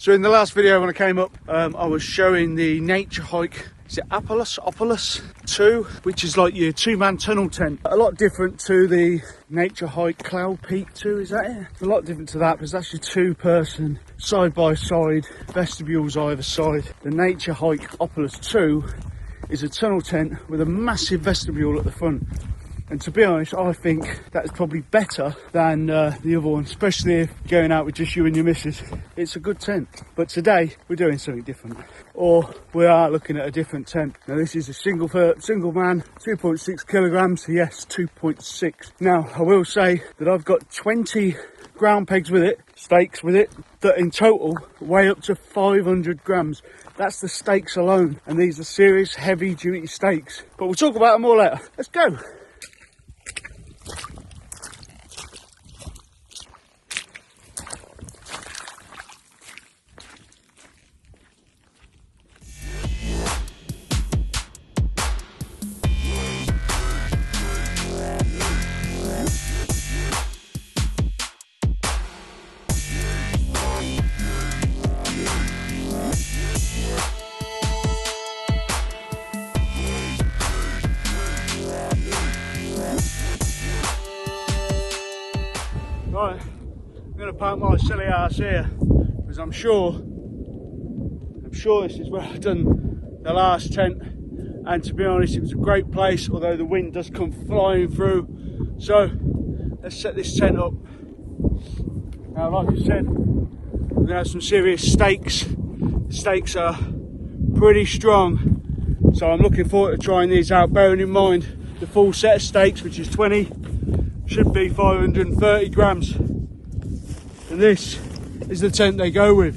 So in the last video when I came up, I was showing the nature hike. Is it Opulus 2, which is like your 2-man tunnel tent. A lot different to the nature hike Cloud Peak 2, is that it? It's a lot different to that because that's your 2-person side by side, vestibules either side. The nature hike Opulus 2 is a tunnel tent with a massive vestibule at the front. And to be honest, I think that's probably better than the other one, especially if going out with just you and your missus. It's a good tent. But today, we're doing something different. Or we are looking at a different tent. Now this is a single man, 2.6 kilograms, so yes, 2.6. Now, I will say that I've got 20 ground pegs with it, stakes with it, that in total weigh up to 500 grams. That's the stakes alone. And these are serious, heavy duty stakes. But we'll talk about them all later. Let's go. Right, I'm going to park my silly ass here because I'm sure this is where I've done the last tent, and to be honest it was a great place, although the wind does come flying through. So let's set this tent up. Now like I said, we're going to have some serious stakes. The stakes are pretty strong, so I'm looking forward to trying these out, bearing in mind the full set of stakes, which is 20, should be 530 grams, and this is the tent they go with.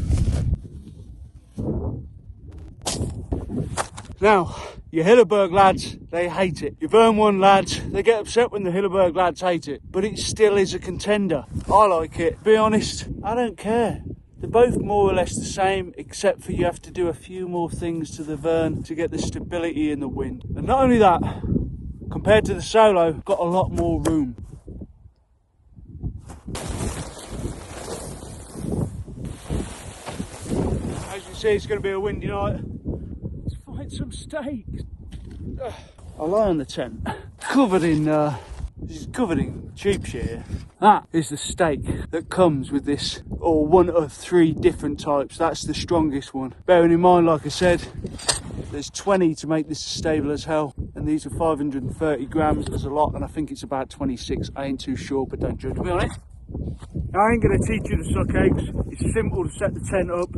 Now, your Hilleberg lads, they hate it. Your Vern 1 lads, they get upset when the Hilleberg lads hate it, but it still is a contender. I like it. To be honest, I don't care. They're both more or less the same, except for you have to do a few more things to the Vern to get the stability in the wind. And not only that, compared to the Solo, got a lot more room. As you see, it's going to be a windy night. Let's find some stakes. I lie on the tent, covered in this is covered in cheap shit. That is the stake that comes with this, or one of 3 different types. That's the strongest one. Bearing in mind, like I said, there's 20 to make this stable as hell, and these are 530 grams. There's a lot, and I think it's about 26. I ain't too sure, but don't judge me on it. I ain't going to teach you to suck eggs. It's simple to set the tent up.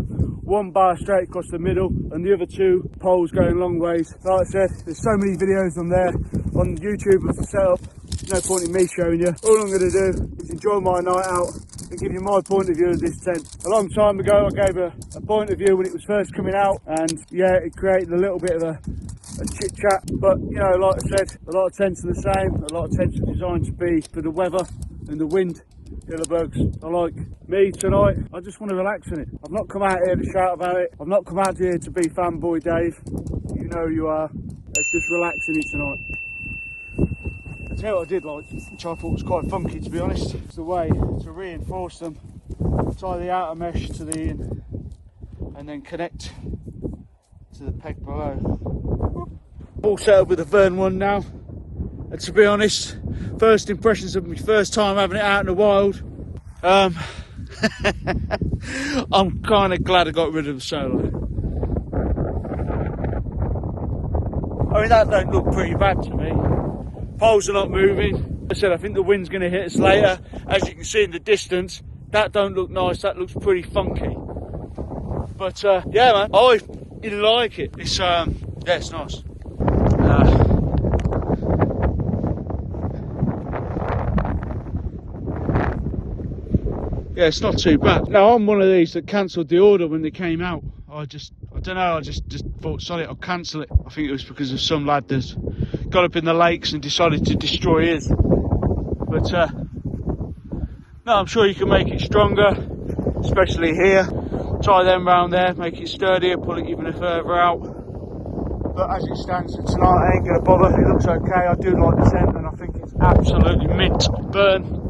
1 bar straight across the middle, and the other 2 poles going long ways. Like I said, there's so many videos on there on YouTube of the setup. There's no point in me showing you. All I'm going to do is enjoy my night out and give you my point of view of this tent. A long time ago, I gave a point of view when it was first coming out, and yeah, it created a little bit of a chit chat. But you know, like I said, a lot of tents are the same. A lot of tents are designed to be for the weather and the wind. Hillebergs are like me tonight. I just want to relax in it. I've not come out here to shout about it. I've not come out here to be fanboy Dave. You know you are. Let's just relax in it tonight. I tell you what I did like, which I thought was quite funky to be honest, it's the way to reinforce them. Tie the outer mesh to the in and then connect to the peg below. All set up with the Vern 1 now. And to be honest, first impressions of my first time having it out in the wild, I'm kind of glad I got rid of the Solo. I mean, that don't look pretty bad to me. Poles are not moving. I said, I think the wind's going to hit us later. As you can see in the distance, that don't look nice. That looks pretty funky. But yeah, man, I like it. It's yeah, it's nice. Yeah, it's not too bad. Now, I'm one of these that cancelled the order when they came out. I don't know, I just thought, sorry, I'll cancel it. I think it was because of some lad that's got up in the lakes and decided to destroy his. But, no, I'm sure you can make it stronger, especially here. Tie them round there, make it sturdier, pull it even further out. But as it stands for tonight, I ain't going to bother. It looks okay. I do like the tent, and I think absolutely mint. Vern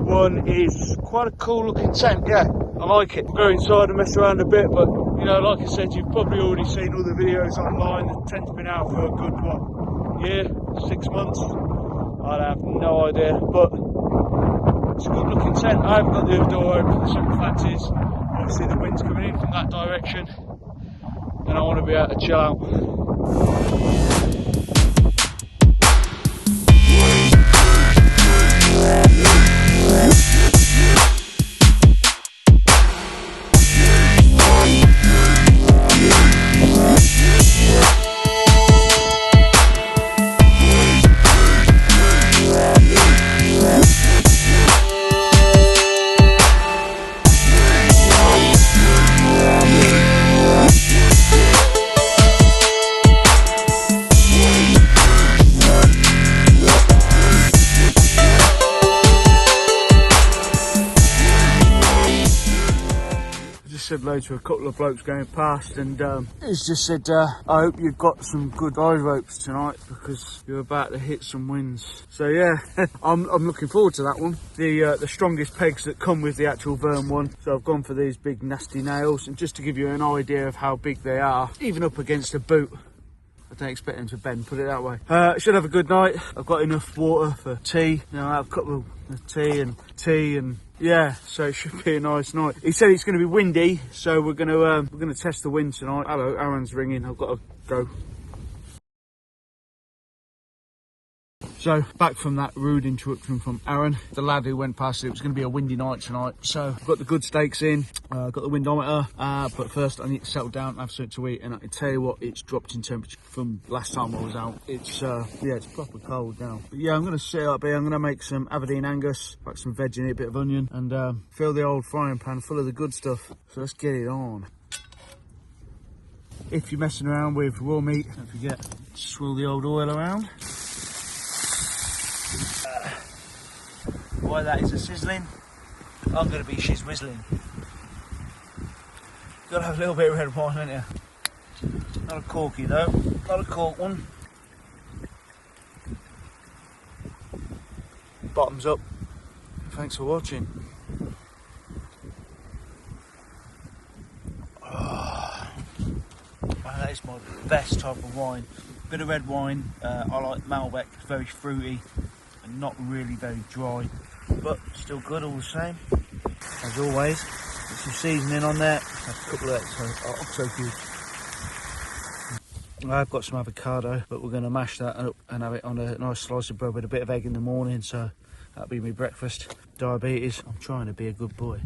1 is quite a cool looking tent, yeah. I like it. Go inside and mess around a bit, but you know, like I said, you've probably already seen other videos online. The tent's been out for a good, what, year, 6 months? I have no idea, but it's a good looking tent. I haven't got the other door open. The simple fact is, obviously the wind's coming in from that direction, and I want to be able to chill out. Said hello to a couple of blokes going past, and he's just said, I hope you've got some good guide ropes tonight because you're about to hit some winds. So yeah, I'm looking forward to that one. The strongest pegs that come with the actual Vern one. So I've gone for these big nasty nails, and just to give you an idea of how big they are, even up against a boot, I don't expect them to bend, put it that way. Should have a good night. I've got enough water for tea. You know, I have a couple of tea and yeah, so it should be a nice night. He said it's going to be windy, so we're going to test the wind tonight. Hello, Aaron's ringing. I've got to go. So, back from that rude interruption from Aaron, the lad who went past, it was going to be a windy night tonight. So, I've got the good stakes in, got the windometer, but first I need to settle down and have something to eat. And I can tell you what, it's dropped in temperature from last time I was out. It's, yeah, it's proper cold now. But yeah, I'm going to sit up here, I'm going to make some Aberdeen Angus, like some veg in it, a bit of onion, and fill the old frying pan full of the good stuff. So let's get it on. If you're messing around with raw meat, don't forget to swirl the old oil around. While that is a sizzling, I'm going to be shiz whistling. Got to have a little bit of red wine, haven't you? Not a corky though, not a cork one. Bottoms up. Thanks for watching. Oh, that is my best type of wine. Bit of red wine. I like Malbec, very fruity and not really very dry, but still good all the same. As always, put some seasoning on there. A couple of oxo cubes. I've got some avocado, but we're going to mash that up and have it on a nice slice of bread with a bit of egg in the morning. So that'll be my breakfast. Diabetes. I'm trying to be a good boy.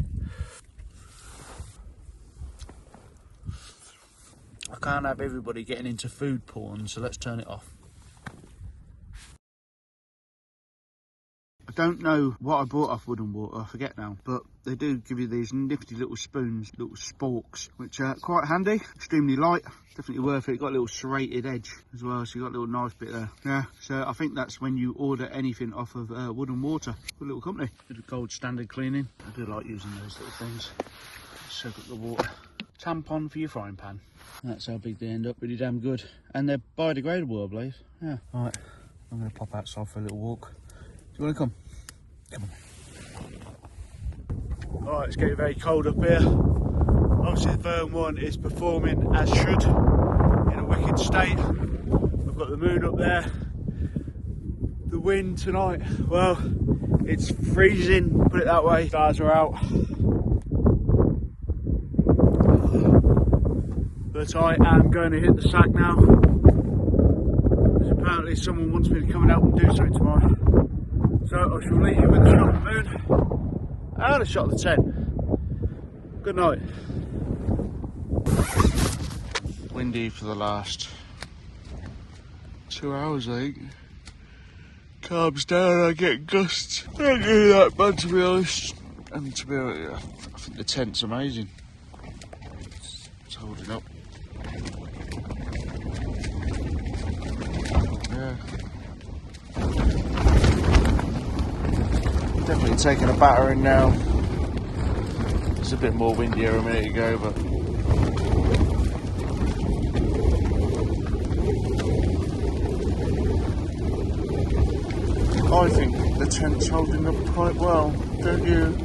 I can't have everybody getting into food porn, so let's turn it off. I don't know what I bought off Wood and Water, I forget now, but they do give you these nifty little spoons, little sporks, which are quite handy, extremely light, definitely worth it. Got a little serrated edge as well, so you got a little nice bit there. Yeah, so I think that's when you order anything off of Wood and Water. Good little company. Bit of gold standard cleaning. I do like using those little things. Soak up the water. Tampon for your frying pan. That's how big they end up, really damn good. And they're biodegradable, I believe. Yeah. Right, I'm going to pop outside for a little walk. Do you want to come? Come on. Alright, it's getting very cold up here. Obviously the Vern one is performing as should, in a wicked state. We've got the moon up there. The wind tonight, well, it's freezing, put it that way. Stars are out. But I am going to hit the sack now. Because apparently someone wants me to come and help them do something tomorrow. So I shall leave you with a shot of the moon and a shot of the tent. Good night. Windy for the last 2 hours, I think. Calms down, I get gusts. Don't do that bad, to be honest. And to be honest, I think the tent's amazing. It's holding up. Yeah. Definitely taking a battering now. It's a bit more windier a minute ago, but I think the tent's holding up quite well, don't you?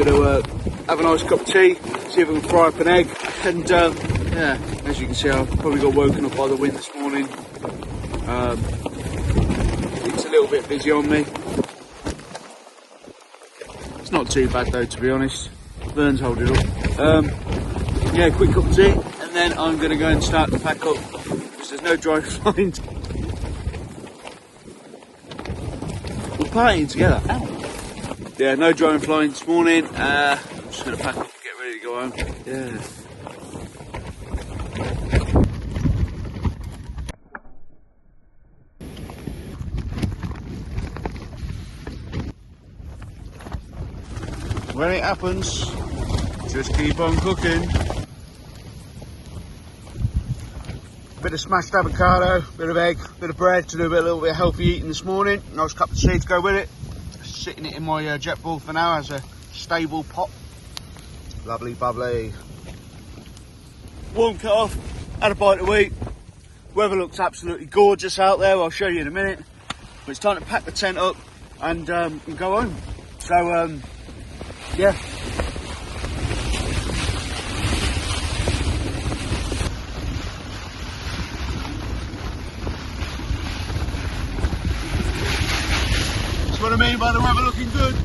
going to have a nice cup of tea, see if we can fry up an egg, and yeah, as you can see, I've probably got woken up by the wind this morning. It's a little bit busy on me. It's not too bad though, to be honest. Vern's holding up. Yeah, quick cup of tea, and then I'm going to go and start to pack up because there's no dry flying. We're partying together. Ow. Yeah, no dry flying this morning. I'm just going to pack up and get ready to go home. Yeah. When it happens, just keep on cooking. Bit of smashed avocado, bit of egg, bit of bread to do a little bit of healthy eating this morning. Nice cup of tea to go with it. Sitting it in my jet ball for now as a stable pot. Lovely bubbly. Warm cut off, had a bite to eat. Weather looks absolutely gorgeous out there, I'll show you in a minute. But it's time to pack the tent up and go home. So yeah. That's what I mean by the weather looking good.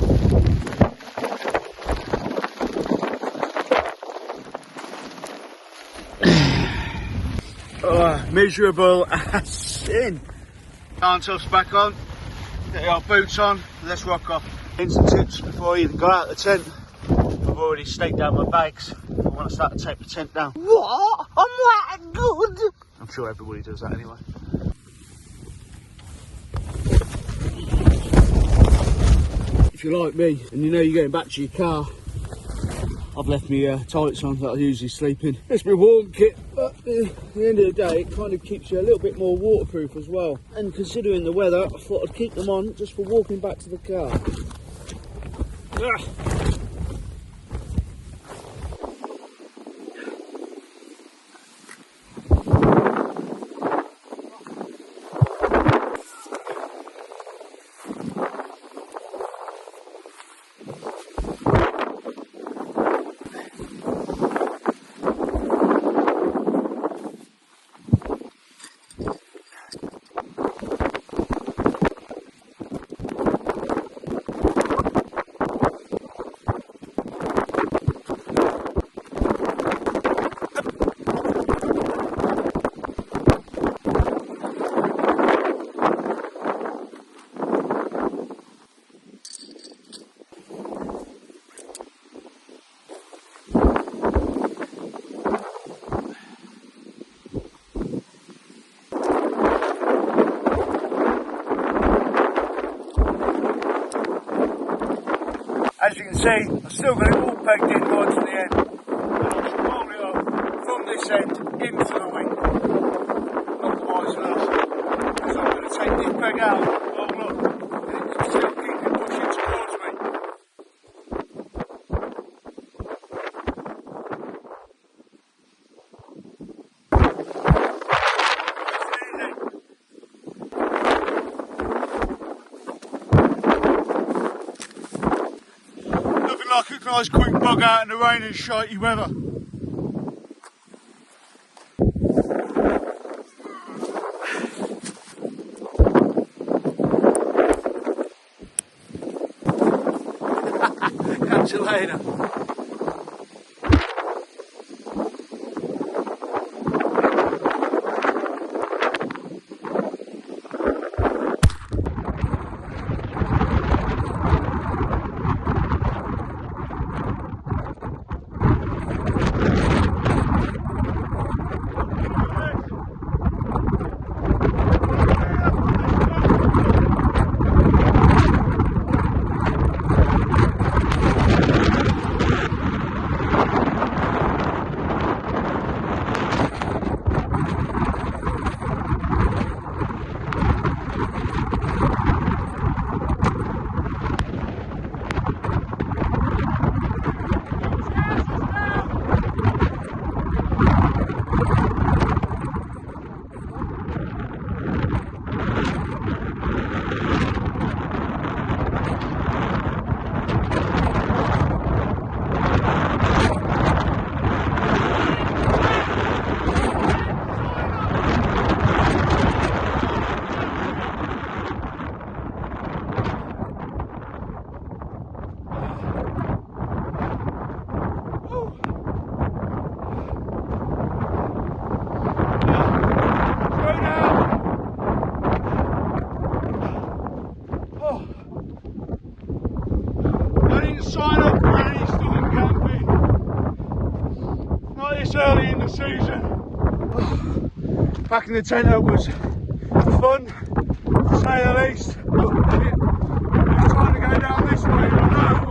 Oh, miserable as sin. Handcuffs back on, get our boots on, let's rock off. In some tips before I even go out of the tent. I've already staked out my bags. I want to start to take the tent down. What? I'm that good? I'm sure everybody does that anyway. If you're like me and you know you're getting back to your car, I've left my tights on that I usually sleep in. It's my warm kit, but at the end of the day it kind of keeps you a little bit more waterproof as well. And considering the weather, I thought I'd keep them on just for walking back to the car. As you can see, I've still got it all pegged in right to the end. And I just roll it up from this end into the wing. Not quite enough. Because I'm going to take this peg out, roll up, and it's still keeping pushing towards me. Like a nice quick bug out in the rain and shitey weather. Catch you later. didn't sign up for any storm camping. Not this early in the season. Packing the tent up was fun, to say the least. It's time to go down this way. I know